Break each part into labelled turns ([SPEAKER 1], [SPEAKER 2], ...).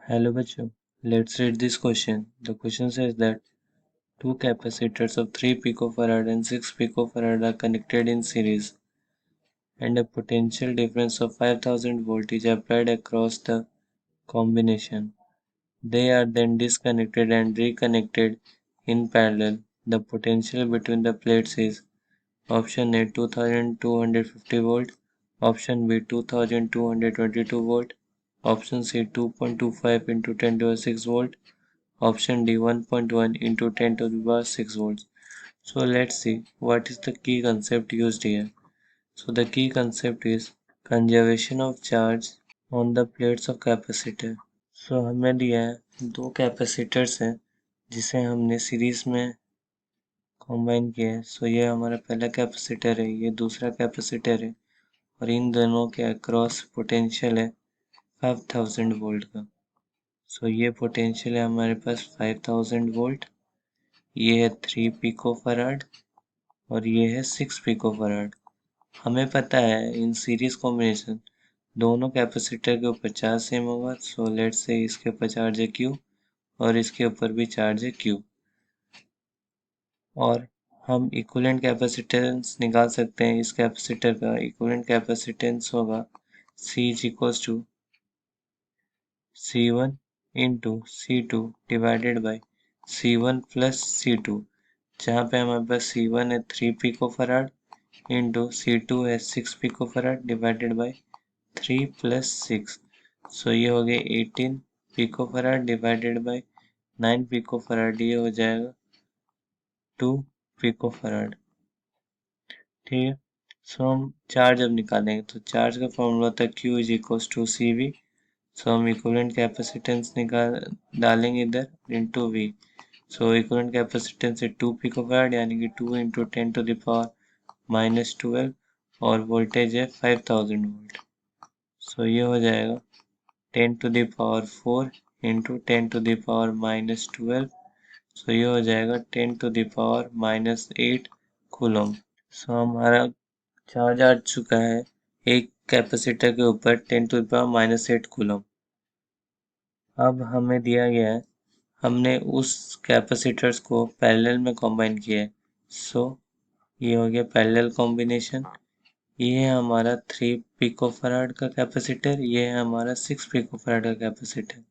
[SPEAKER 1] Hello bachcho, let's read this question. The question says that two capacitors of 3 picofarad and 6 picofarad are connected in series and a potential difference of 5000 volt is applied across the combination. They are then disconnected and reconnected in parallel. The potential between the plates is option A 2250 volt, option B 2222 volt, option C 2.25 into 10 to the 6 volt, option D 1.1 into 10 to the power 6 volts. So let's see what is the key concept used here. So the key concept is conservation of charge on the plates of capacitor. So हमें दिया है दो capacitors हैं जिसे हमने series में combine किया है. सो ये हमारा पहला कैपेसिटर है, ये दूसरा कैपेसिटर है और इन दोनों के अक्रॉस पोटेंशियल है 5000 वोल्ट का. सो ये पोटेंशियल है हमारे पास 5000 वोल्ट, ये है 3 पिकोफराड और ये है 6 पिकोफराड. हमें पता है इन सीरीज कॉम्बिनेशन दोनों कैपेसिटर के ऊपर चार्ज सेम होगा. सो लेट्स से इसके ऊपर चार्ज है Q और इसके ऊपर भी चार्ज है Q, और हम इक्विवेलेंट कैपेसिटेंस निकाल सकते हैं. इस कैपेसिटर का इक्विवेलेंट कैपेसिटेंस होगा C is equals to C1 into C2 divided by C1 plus C2, जहाँ पे हमारे पास C1 है 3 पिकोफराड इंटू C2 है 6 पिकोफराड डिवाइडेड बाई 3 प्लस 6. सो ये हो गया 18 पिकोफराड डिवाइडेड बाई 9 पिकोफराड, ये हो जाएगा 2 पिकोफराड. ठीक है. सो हम चार्ज अब निकालेंगे तो चार्ज का फॉर्मूला होता है Q is equals to CV. So हम इक्विवेलेंट कैपेसिटेंस डालेंगे इधर into V. So equivalent capacitance है 2 पिकोफैराड यानी कि 2 into 10 to the power minus 12 और वोल्टेज है 5000 वोल्ट. सो ये हो जाएगा 10 to the power 4 into 10 to the power minus 12. So ये हो जाएगा 10 to the power minus 8 coulomb. So हमारा चार्ज आ चुका है एक कैपेसिटर के ऊपर 10 to the power minus 8 coulomb. अब हमें दिया गया है, हमने उस कैपेसिटर्स को पैरेलल में कॉम्बाइन किया है. सो ये हो गया पैरेलल कॉम्बिनेशन. ये है हमारा 3 पिकोफराड का कैपेसिटर, ये है हमारा 6 पिकोफराड का कैपेसिटर,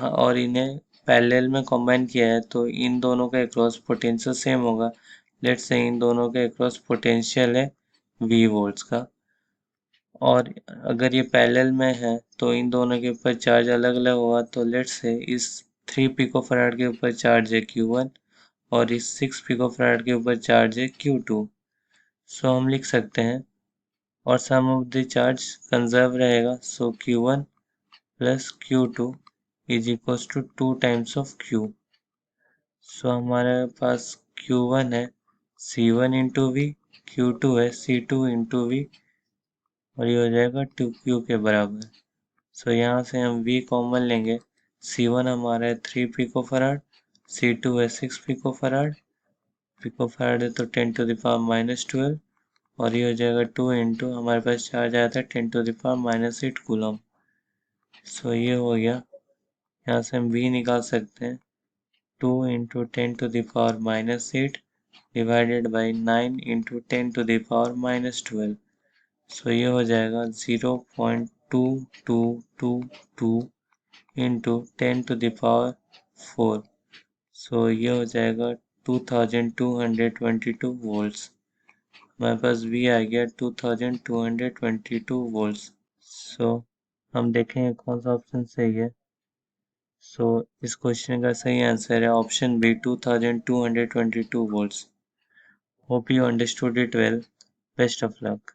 [SPEAKER 1] और इन्हें पैरेलल में कॉम्बाइन किया है तो इन दोनों का अक्रॉस पोटेंशियल सेम होगा. लेट्स से इन दोनों के अक्रॉस पोटेंशियल है V वोल्ट्स का, और अगर ये पैरेलल में है तो इन दोनों के ऊपर चार्ज अलग अलग होगा. तो लेट्स से इस 3 पिकोफराड के ऊपर चार्ज है Q1 और इस 6 पिकोफराड के ऊपर चार्ज है Q2. सो हम लिख सकते हैं और sum of the charge conserve रहेगा. So Q1 plus Q2 is equals to 2 times of Q. So हमारे पास Q1 है C1 इंटू V, Q2 है C2 इंटू V और ये हो जाएगा 2Q के बराबर. सो यहाँ से हम V कॉमन लेंगे. C1 हमारा है 3 पिकोफराड, C2 है 6 पिकोफराड, पिकोफराड है तो 10 टू द पावर माइनस 12 और ये हो जाएगा 2 इंटू हमारे पास चार्ज आया था 10 to the power minus 8 coulomb. So ये हो गया, यहाँ से हम V निकाल सकते हैं 2 into 10 to the power minus 8 divided by 9 into 10 to the power minus 12. So ये हो जाएगा 0.2222 into 10 to the power 4. So ये हो जाएगा 2222 वोल्ट्स. हमारे पास V आ गया 2222 वोल्ट्स. सो हम देखेंगे कौन सा ऑप्शन सही है. सो इस क्वेश्चन का सही आंसर है option B 2222 volts. Hope you understood it well. Best of luck.